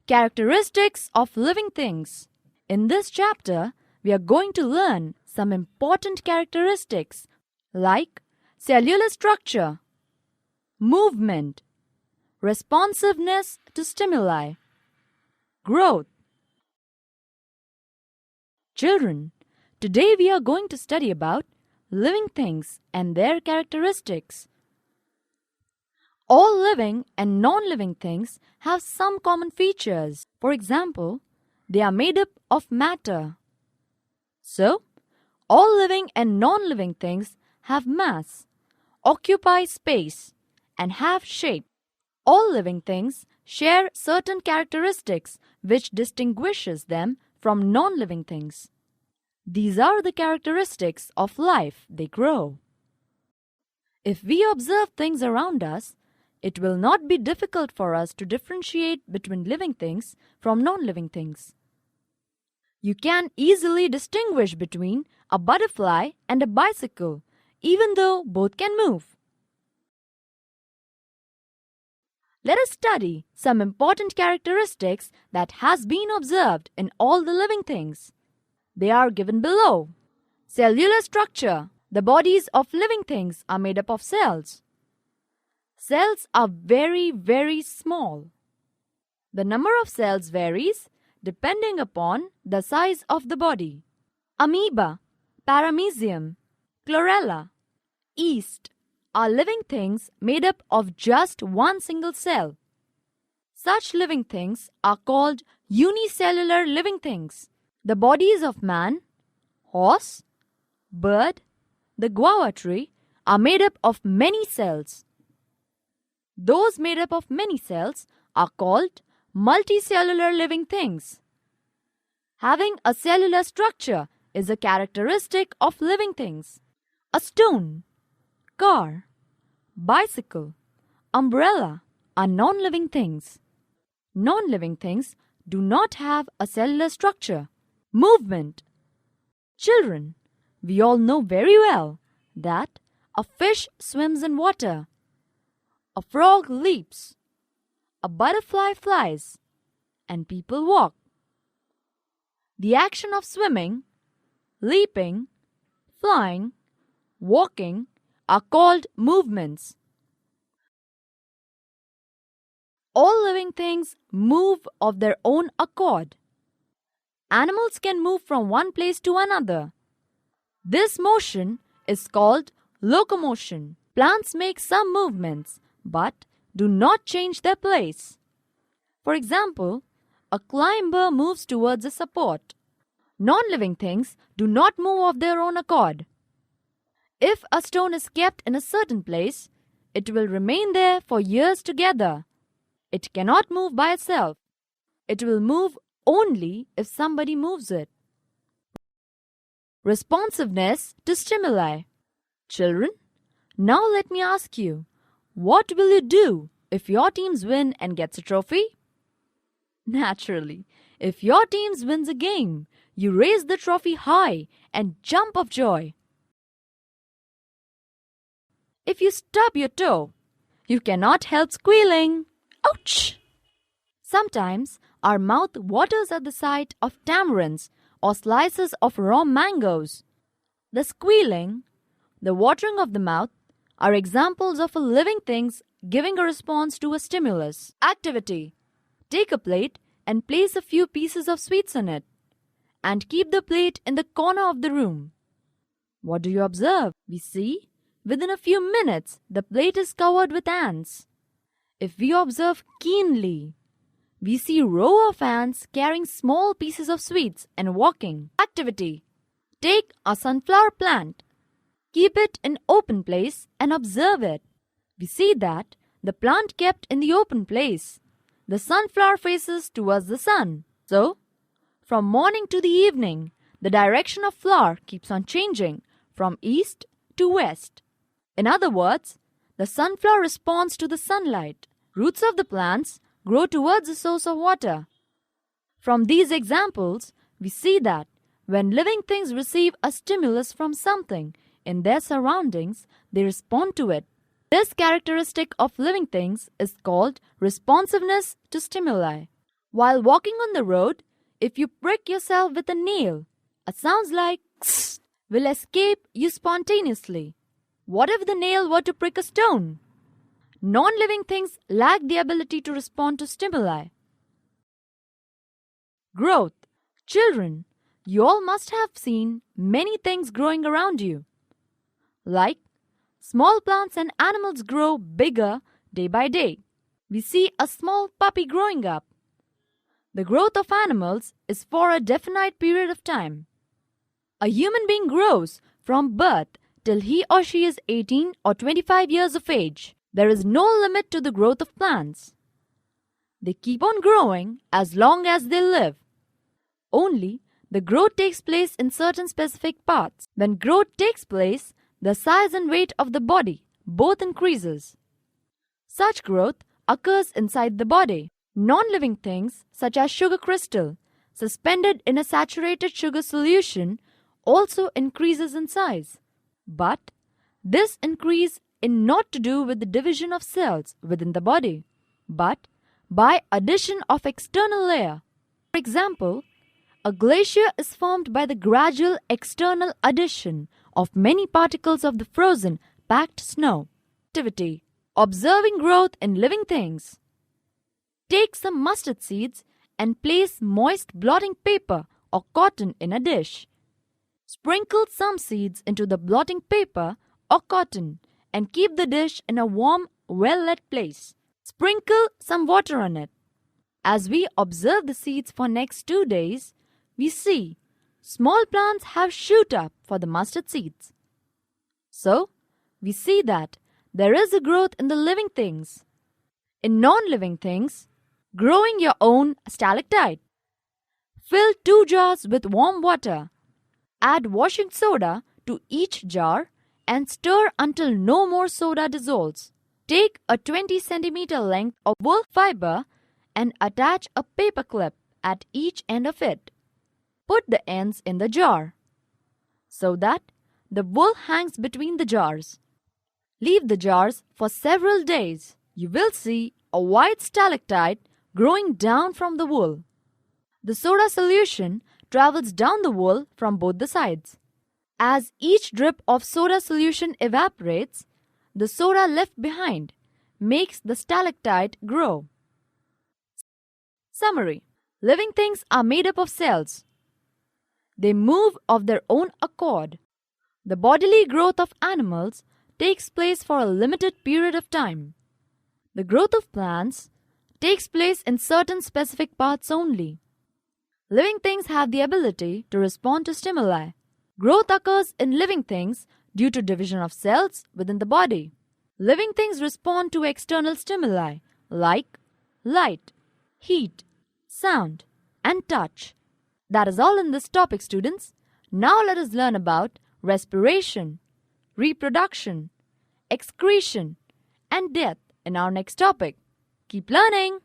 Characteristics of living things. In this chapter, we are going to learn some important characteristics like cellular structure, movement, responsiveness to stimuli, growth. Children, today we are going to study about living things and their characteristics. All living and non-living things have some common features. For example, they are made up of matter. So, all living and non-living things have mass, occupy space, and have shape. All living things share certain characteristics which distinguishes them from non-living things. These are the characteristics of life. They grow. If we observe things around us, it will not be difficult for us to differentiate between living things from non-living things. You can easily distinguish between a butterfly and a bicycle, even though both can move. Let us study some important characteristics that has been observed in all the living things. They are given below. Cellular structure. The bodies of living things are made up of cells. Cells are very, very small. The number of cells varies depending upon the size of the body. Amoeba, paramecium, chlorella, yeast are living things made up of just one single cell. Such living things are called unicellular living things. The bodies of man, horse, bird, the guava tree are made up of many cells. Those made up of many cells are called multicellular living things. Having a cellular structure is a characteristic of living things. A stone, car, bicycle, umbrella are non-living things. Non-living things do not have a cellular structure. Movement. Children, we all know very well that a fish swims in water. A frog leaps, a butterfly flies, and people walk. The action of swimming, leaping, flying, walking are called movements. All living things move of their own accord. Animals can move from one place to another. This motion is called locomotion. Plants make some movements, but do not change their place. For example, a climber moves towards a support. Non-living things do not move of their own accord. If a stone is kept in a certain place, it will remain there for years together. It cannot move by itself. It will move only if somebody moves it. Responsiveness to stimuli. Children, now let me ask you, what will you do if your teams win and gets a trophy? Naturally, if your team wins a game, you raise the trophy high and jump of joy. If you stub your toe, you cannot help squealing. Ouch! Sometimes our mouth waters at the sight of tamarinds or slices of raw mangoes. The squealing, the watering of the mouth are examples of a living things giving a response to a stimulus. Activity. Take a plate and place a few pieces of sweets on it, and keep the plate in the corner of the room. What do you observe? We see, within a few minutes, the plate is covered with ants. If we observe keenly, we see a row of ants carrying small pieces of sweets and walking. Activity. Take a sunflower plant. Keep it in open place and observe it. We see that the plant kept in the open place. The sunflower faces towards the sun. So, from morning to the evening, the direction of flower keeps on changing from east to west. In other words, the sunflower responds to the sunlight. Roots of the plants grow towards the source of water. From these examples, we see that when living things receive a stimulus from something in their surroundings, they respond to it. This characteristic of living things is called responsiveness to stimuli. While walking on the road, if you prick yourself with a nail, a sound like "kss" will escape you spontaneously. What if the nail were to prick a stone? Non-living things lack the ability to respond to stimuli. Growth. Children, you all must have seen many things growing around you. Like small plants and animals grow bigger day by day. We see a small puppy growing up. The growth of animals is for a definite period of time. A human being grows from birth till he or she is 18 or 25 years of age. There is no limit to the growth of plants. They keep on growing as long as they live. Only the growth takes place in certain specific parts. When growth takes place, the size and weight of the body both increases. Such growth occurs inside the body. Non-living things such as sugar crystal suspended in a saturated sugar solution also increases in size. But this increase is not to do with the division of cells within the body, but by addition of external layer. For example, a glacier is formed by the gradual external addition of many particles of the frozen, packed snow. Activity. Observing growth in living things. Take some mustard seeds and place moist blotting paper or cotton in a dish. Sprinkle some seeds into the blotting paper or cotton and keep the dish in a warm, well-lit place. Sprinkle some water on it. As we observe the seeds for next 2 days, we see small plants have shoot up for the mustard seeds. So, we see that there is a growth in the living things. In non-living things, growing your own stalactite. Fill 2 jars with warm water. Add washing soda to each jar and stir until no more soda dissolves. Take a 20 centimeter length of wool fiber and attach a paper clip at each end of it. Put the ends in the jar so that the wool hangs between the jars. Leave the jars for several days. You will see a white stalactite growing down from the wool. The soda solution travels down the wool from both the sides. As each drip of soda solution evaporates, the soda left behind makes the stalactite grow. Summary. Living things are made up of cells. They move of their own accord. The bodily growth of animals takes place for a limited period of time. The growth of plants takes place in certain specific parts only. Living things have the ability to respond to stimuli. Growth occurs in living things due to division of cells within the body. Living things respond to external stimuli like light, heat, sound, and touch. That is all in this topic, students. Now let us learn about respiration, reproduction, excretion, and death in our next topic. Keep learning!